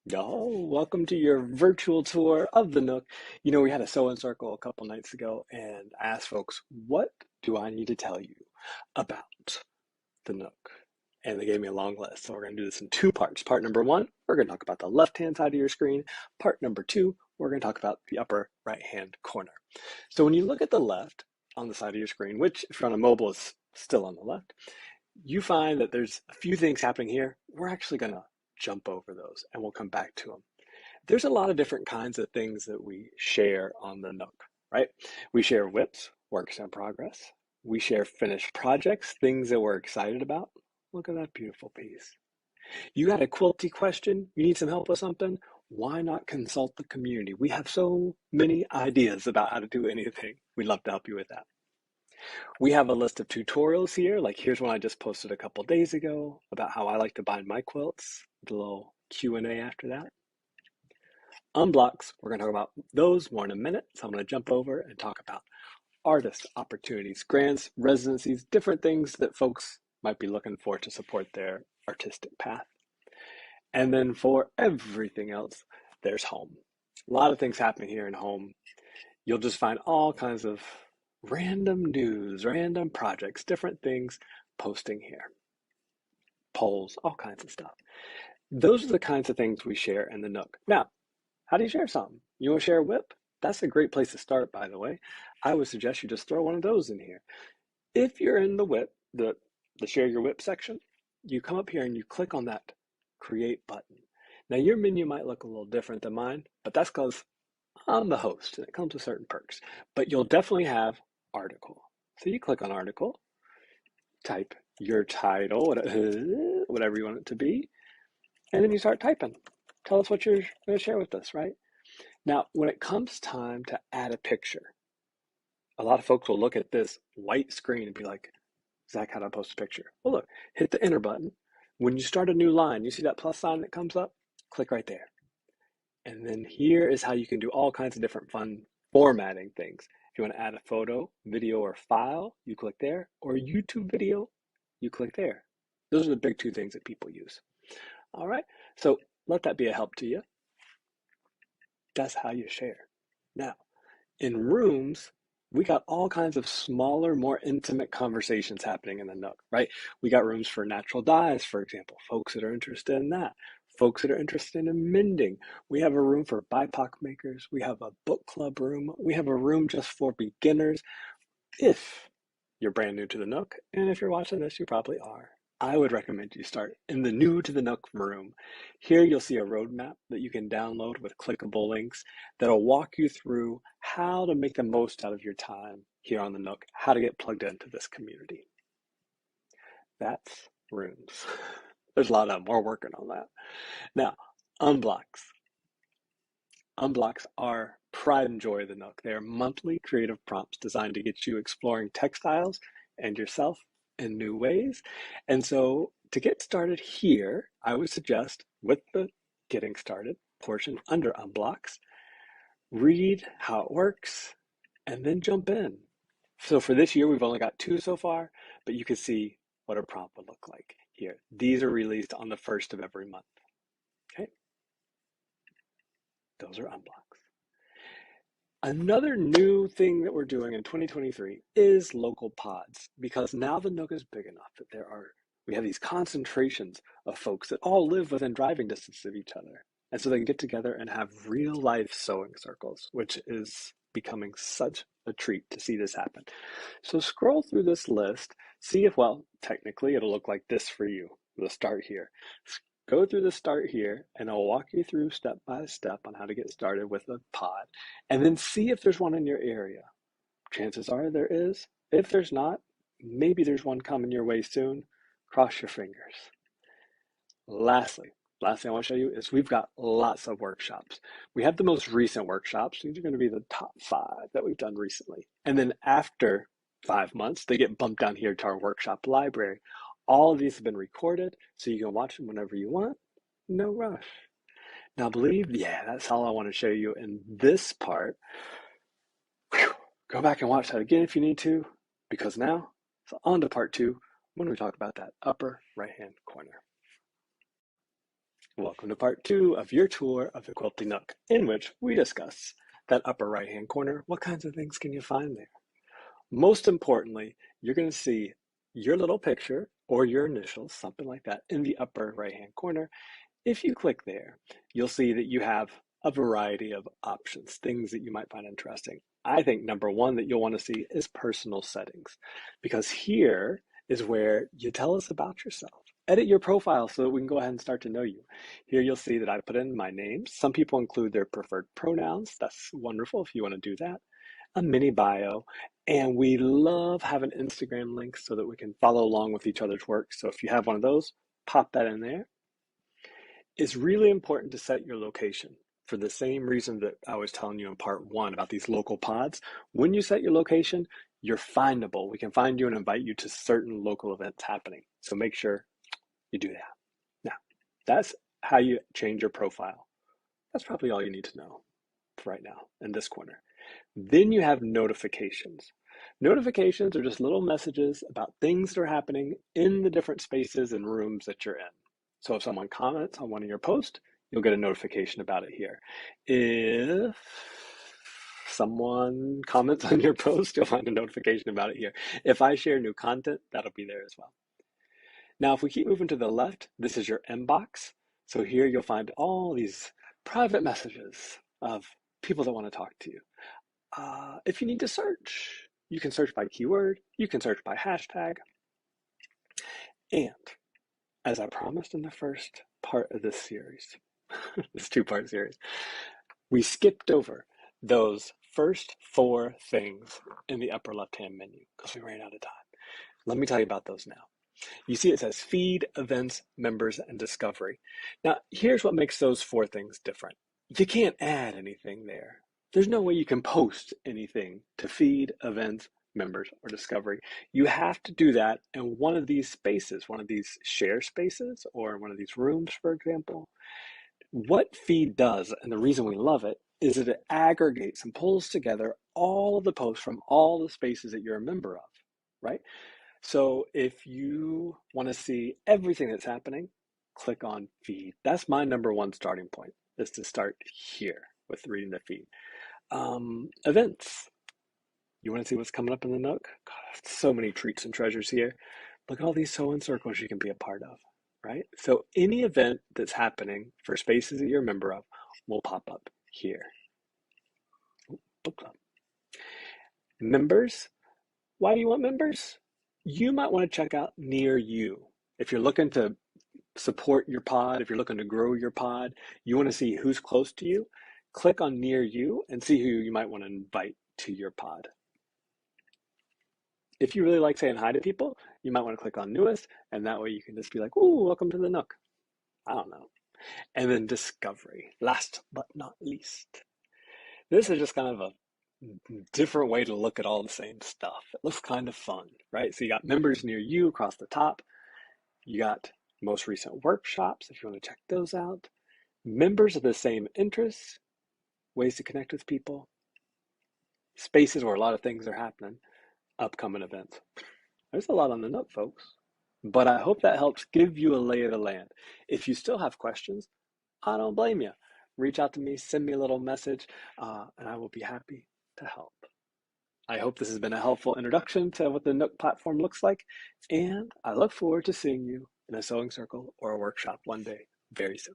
Welcome to your virtual tour of the Nook. We had a sew-in circle a couple nights ago, and I asked folks, what do I need to tell you about the Nook? And they gave me a long list. So we're going to do this in two parts. Part number one, we're going to talk about the left-hand side of your screen. Part number two, we're going to talk about the upper right-hand corner. So when you look at the left on the side of your screen, which if you're on a mobile is still on the left, you find that there's a few things happening here. We're actually going to jump over those and we'll come back to them. There's a lot of different kinds of things that we share on the Nook, right? We share WIPs, works in progress. We share finished projects, things that we're excited about. Look at that beautiful piece. You got a QUILTY question? You need some help with something? Why not consult the community? We have so many ideas about how to do anything. We'd love to help you with that. We have a list of tutorials here. Like here's one I just posted a couple days ago about how I like to bind my quilts. The little Q&A after that. Unblocks, we're going to talk about those more in a minute. So I'm going to jump over and talk about artist opportunities, grants, residencies, different things that folks might be looking for to support their artistic path. And then for everything else, there's home. A lot of things happening here in home. You'll just find all kinds of random news, random projects, different things posting here. Polls, all kinds of stuff. Those are the kinds of things we share in the Nook. Now, how do you share something? You want to share a WIP? That's a great place to start, by the way. I would suggest you just throw one of those in here. If you're in the WIP, the share your WIP section, you come up here and you click on that create button. Now your menu might look a little different than mine, but that's because I'm the host and it comes with certain perks. But you'll definitely have article. So you click on article, type your title, whatever you want it to be, and then you start typing. Tell us what you're going to share with us, right? Now, when it comes time to add a picture, a lot of folks will look at this white screen and be like, Zach, how do I post a picture? Well, look, hit the enter button. When you start a new line, you see that plus sign that comes up? Click right there. And then here is how you can do all kinds of different fun formatting things. If you want to add a photo, video, or file, you click there. Or YouTube video, you click there. Those are the big two things that people use. All right, so let that be a help to you. That's how you share. Now, in rooms, we got all kinds of smaller, more intimate conversations happening in the Nook, right? We got rooms for natural dyes, for example, folks that are interested in that, folks that are interested in mending. We have a room for BIPOC makers. We have a book club room. We have a room just for beginners. If you're brand new to the Nook, and if you're watching this, you probably are, I would recommend you start in the new to the Nook room. Here you'll see a roadmap that you can download with clickable links that'll walk you through how to make the most out of your time here on the Nook, how to get plugged into this community. That's rooms. There's a lot of them. We're working on that. Now, unblocks. Unblocks are pride and joy of the Nook. They are monthly creative prompts designed to get you exploring textiles and yourself in new ways. And so to get started here, I would suggest with the getting started portion under Unblocks, read how it works and then jump in. So for this year, we've only got 2 so far, but you can see what a prompt would look like here. These are released on the 1st of every month. Okay. Those are Unblocks. Another new thing that we're doing in 2023 is local pods, because now the Nook is big enough that we have these concentrations of folks that all live within driving distance of each other. And so they can get together and have real life sewing circles, which is becoming such a treat to see this happen. So scroll through this list, see if, well, technically it'll look like this for you. We'll start here. Go through the start here, and I'll walk you through step by step on how to get started with a pod, and then see if there's one in your area. Chances are there is. If there's not, maybe there's one coming your way soon. Cross your fingers. Last thing I want to show you is we've got lots of workshops. We have the most recent workshops. These are going to be the top 5 that we've done recently. And then after 5 months, they get bumped down here to our workshop library. All of these have been recorded, so you can watch them whenever you want. No rush. Now, that's all I want to show you in this part. Go back and watch that again if you need to, because now it's on to part 2 when we talk about that upper right-hand corner. Welcome to part two of your tour of the QUILTY Nook, in which we discuss that upper right-hand corner. What kinds of things can you find there? Most importantly, you're going to see your little picture or your initials, something like that, in the upper right-hand corner. If you click there, you'll see that you have a variety of options, things that you might find interesting. I think number one that you'll want to see is personal settings, because here is where you tell us about yourself. Edit your profile so that we can go ahead and start to know you. Here you'll see that I put in my name. Some people include their preferred pronouns. That's wonderful if you want to do that. A mini bio, and we love having Instagram links so that we can follow along with each other's work. So if you have one of those, pop that in there. It's really important to set your location for the same reason that I was telling you in part one about these local pods. When you set your location, you're findable. We can find you and invite you to certain local events happening. So make sure you do that. Now, that's how you change your profile. That's probably all you need to know for right now in this corner. Then you have notifications. Notifications are just little messages about things that are happening in the different spaces and rooms that you're in. So if someone comments on one of your posts, you'll get a notification about it here. If someone comments on your post, you'll find a notification about it here. If I share new content, that'll be there as well. Now, if we keep moving to the left, this is your inbox. So here you'll find all these private messages of people that want to talk to you. If you need to search, you can search by keyword, you can search by hashtag. And as I promised in the first part of this series, this two-part series, we skipped over those first four things in the upper left-hand menu because we ran out of time. Let me tell you about those now. You see it says feed, events, members, and discovery. Now, here's what makes those four things different. You can't add anything there. There's no way you can post anything to feed, events, members, or discovery. You have to do that in one of these spaces, one of these share spaces, or one of these rooms, for example. What feed does, and the reason we love it, is that it aggregates and pulls together all of the posts from all the spaces that you're a member of, right? So if you want to see everything that's happening, click on feed. That's my number one starting point, is to start here with reading the feed. Events. You want to see what's coming up in the Nook? God, so many treats and treasures here. Look at all these sewing circles you can be a part of, right? So any event that's happening for spaces that you're a member of will pop up here. Book club. Members. Why do you want members? You might want to check out near you. If you're looking to support your pod, if you're looking to grow your pod, you want to see who's close to you, click on near you and see who you might want to invite to your pod. If you really like saying hi to people, you might want to click on newest, and that way you can just be like, ooh, welcome to the Nook. I don't know. And then discovery, last but not least. This is just kind of a different way to look at all the same stuff. It looks kind of fun, right? So you got members near you across the top. You got most recent workshops, if you want to check those out. Members of the same interests, ways to connect with people, spaces where a lot of things are happening, upcoming events. There's a lot on the Nook, folks. But I hope that helps give you a lay of the land. If you still have questions, I don't blame you. Reach out to me, send me a little message, and I will be happy to help. I hope this has been a helpful introduction to what the Nook platform looks like, and I look forward to seeing you in a sewing circle or a workshop one day very soon.